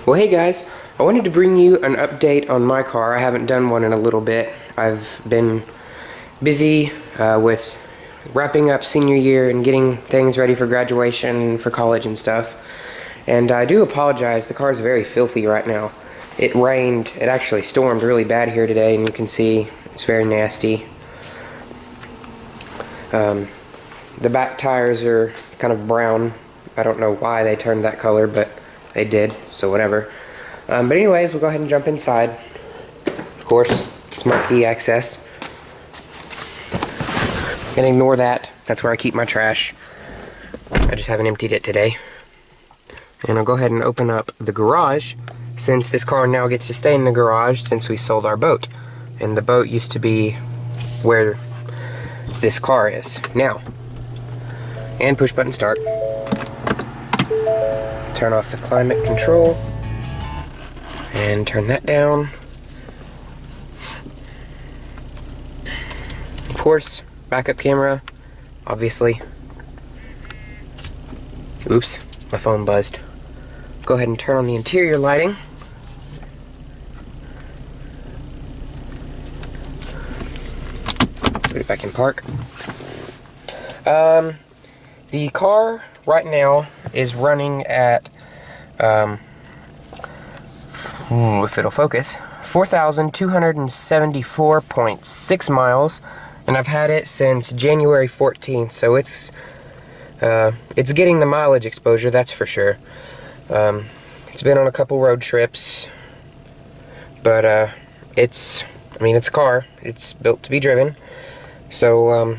Well, hey guys, I wanted to bring you an update on my car. I haven't done one in a little bit. I've been busy with wrapping up senior year and getting things ready for graduation, for college and stuff. And I do apologize, the car is very filthy right now. It rained, it actually stormed really bad here today, and you can see it's very nasty. The back tires are kind of brown. I don't know why they turned that color, but they did, so whatever. But anyways, we'll go ahead and jump inside. Of course, smart key access. And ignore that. That's where I keep my trash. I just haven't emptied it today. And I'll go ahead and open up the garage, since this car now gets to stay in the garage since we sold our boat. And the boat used to be where this car is now. And push button start. Turn off the climate control and turn that down. Of course, backup camera, obviously. Oops, my phone buzzed. Go ahead and turn on the interior lighting. Put it back in park. The car right now is running at, if it'll focus, 4,274.6 miles, and I've had it since January 14th, so it's getting the mileage exposure, that's for sure. It's been on a couple road trips, but it's a car. It's built to be driven. So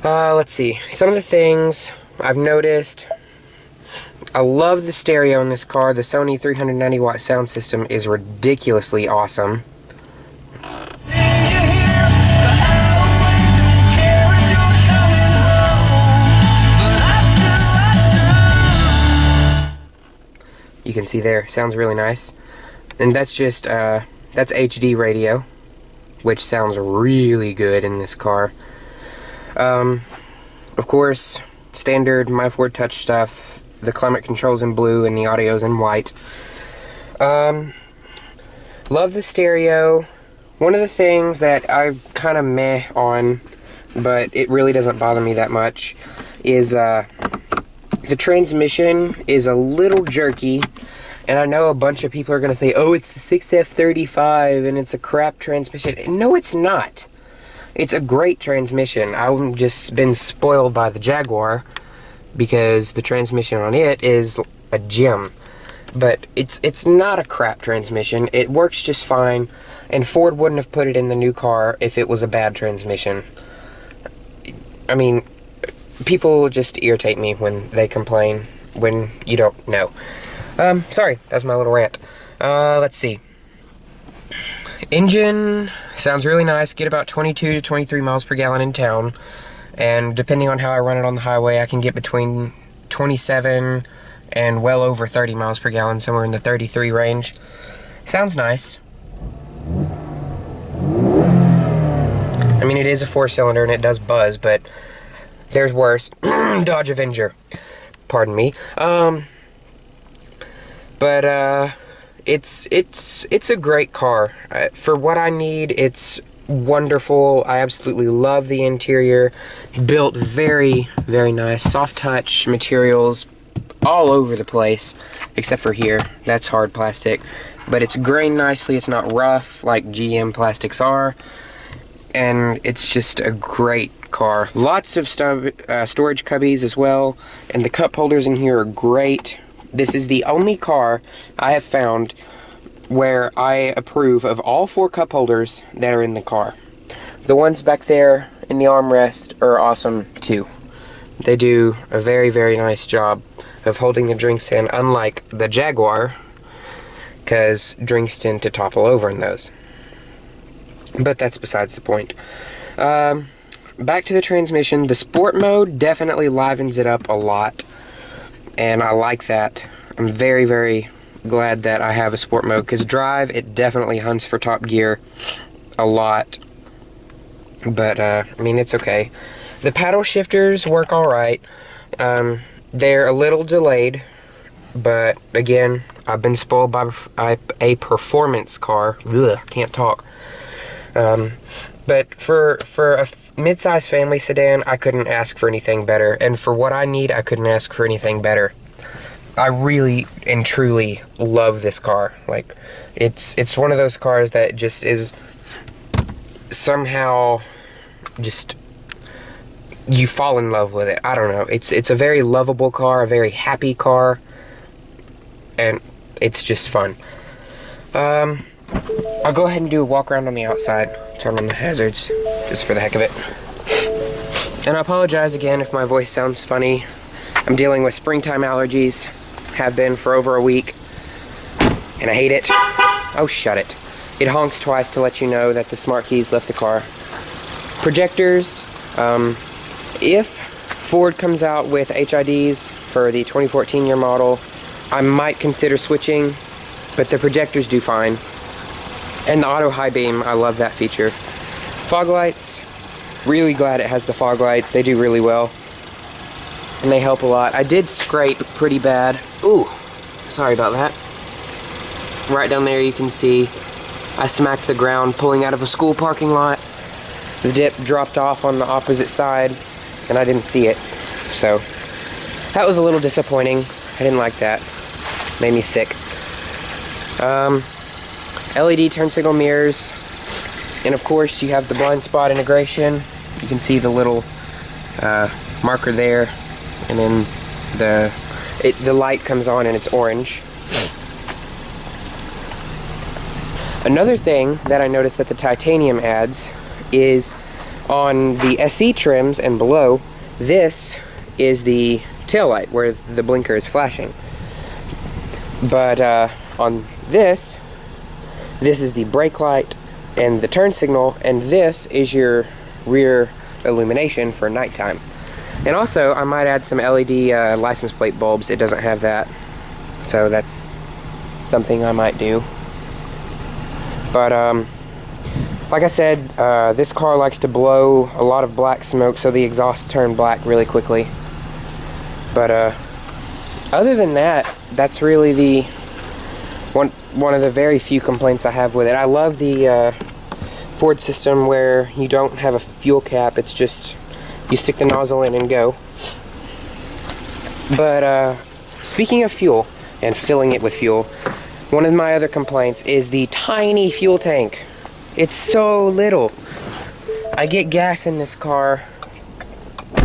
let's see. Some of the things I've noticed. I love the stereo in this car. The Sony 390 watt sound system is ridiculously awesome. You can see there, sounds really nice. And that's just, that's HD radio, which sounds really good in this car. Of course, standard My Ford Touch stuff. The climate control's in blue and the audio's in white. Love the stereo. One of the things that I kind of meh on, but it really doesn't bother me that much, is the transmission is a little jerky. And I know a bunch of people are going to say, oh, it's the 6F35 and it's a crap transmission. No, it's not. It's a great transmission. I've just been spoiled by the Jaguar because the transmission on it is a gem. But it's not a crap transmission. It works just fine, and Ford wouldn't have put it in the new car if it was a bad transmission. I mean, people just irritate me when they complain when you don't know. Sorry, that's my little rant. Let's see. Engine sounds really nice. Get about 22 to 23 miles per gallon in town. And depending on how I run it on the highway, I can get between 27 and well over 30 miles per gallon, somewhere in the 33 range. Sounds nice. I mean, it is a 4-cylinder and it does buzz, but there's worse. Dodge Avenger. Pardon me. But it's a great car. For what I need, it's wonderful. I absolutely love the interior. Built very, very nice. Soft touch materials all over the place, except for here. That's hard plastic. But it's grained nicely. It's not rough like GM plastics are. And it's just a great car. Lots of storage cubbies as well. And the cup holders in here are great. This is the only car I have found where I approve of all 4 cup holders that are in the car. The ones back there in the armrest are awesome too. They do a very, very nice job of holding the drinks in, unlike the Jaguar, because drinks tend to topple over in those. But that's besides the point. Back to the transmission. The sport mode definitely livens it up a lot. And I like that. I'm very, very glad that I have a sport mode, because drive, it definitely hunts for top gear a lot. But, I mean, it's okay. The paddle shifters work alright. They're a little delayed. but again, I've been spoiled by a performance car. Ugh, can't talk. But for a mid-size family sedan, I couldn't ask for anything better. And for what I need, I couldn't ask for anything better. I really and truly love this car. Like, it's one of those cars that just is somehow just, you fall in love with it. I don't know. It's a very lovable car, a very happy car, and it's just fun. I'll go ahead and do a walk around on the outside, turn on the hazards, just for the heck of it. And I apologize again if my voice sounds funny. I'm dealing with springtime allergies, have been for over a week, and I hate it. Oh, shut it. It honks twice to let you know that the smart keys left the car. Projectors, if Ford comes out with HIDs for the 2014 year model, I might consider switching, but the projectors do fine. And the auto high beam, I love that feature. Fog lights, really glad it has the fog lights. They do really well, and they help a lot. I did scrape pretty bad. Ooh, sorry about that. Right down there you can see I smacked the ground pulling out of a school parking lot. The dip dropped off on the opposite side, and I didn't see it. So that was a little disappointing. I didn't like that. Made me sick. LED turn signal mirrors, and of course you have the blind spot integration. You can see the little marker there, and then the light comes on and it's orange. Another thing that I noticed that the titanium adds is on the SE trims and below, this is the tail light where the blinker is flashing. But on this is the brake light and the turn signal, and this is your rear illumination for nighttime. And also, I might add some LED license plate bulbs. It doesn't have that, so that's something I might do. But like I said, this car likes to blow a lot of black smoke, so the exhausts turn black really quickly. But other than that, that's really the one of the very few complaints I have with it. I love the Ford system where you don't have a fuel cap. It's just you stick the nozzle in and go. But speaking of fuel and filling it with fuel, one of my other complaints is the tiny fuel tank. It's so little. I get gas in this car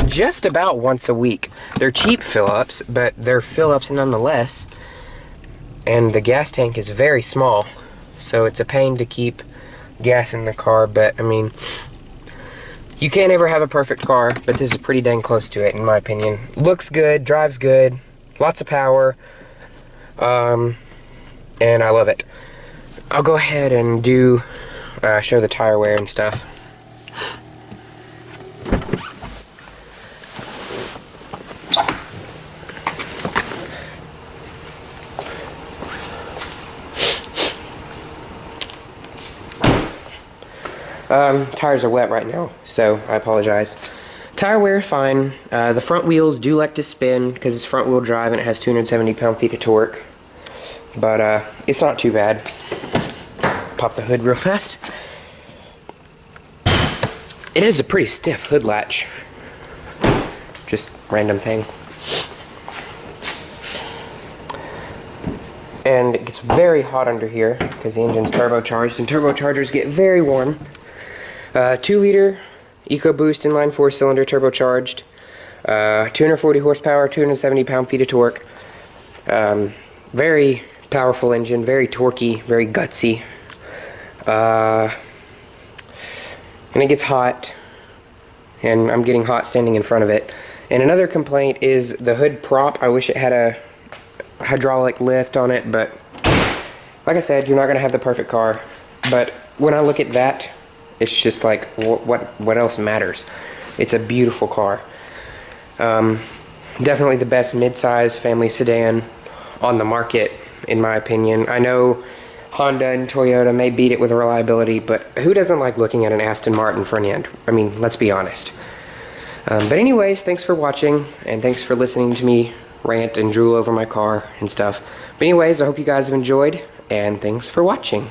just about once a week. They're cheap fill-ups, but they're fill-ups nonetheless. And the gas tank is very small, so it's a pain to keep gas in the car. But I mean, you can't ever have a perfect car, but this is pretty dang close to it in my opinion. Looks good, drives good, lots of power, and I love it. I'll go ahead and show the tire wear and stuff. Tires are wet right now, so I apologize. Tire wear is fine. The front wheels do like to spin because it's front wheel drive and it has 270 pound-feet of torque. But it's not too bad. Pop the hood real fast. It is a pretty stiff hood latch. Just random thing. And it gets very hot under here because the engine's turbocharged, and turbochargers get very warm. 2-liter EcoBoost inline 4-cylinder turbocharged. 240 horsepower, 270 pound-feet of torque. Very powerful engine, very torquey, very gutsy. And it gets hot, and I'm getting hot standing in front of it. And another complaint is the hood prop. I wish it had a hydraulic lift on it, but like I said, you're not gonna have the perfect car. But when I look at that, it's just like, what else matters? It's a beautiful car. Definitely the best mid-size family sedan on the market, in my opinion. I know Honda and Toyota may beat it with reliability, but who doesn't like looking at an Aston Martin front end? I mean, let's be honest. But anyways, thanks for watching, and thanks for listening to me rant and drool over my car and stuff. But anyways, I hope you guys have enjoyed, and thanks for watching.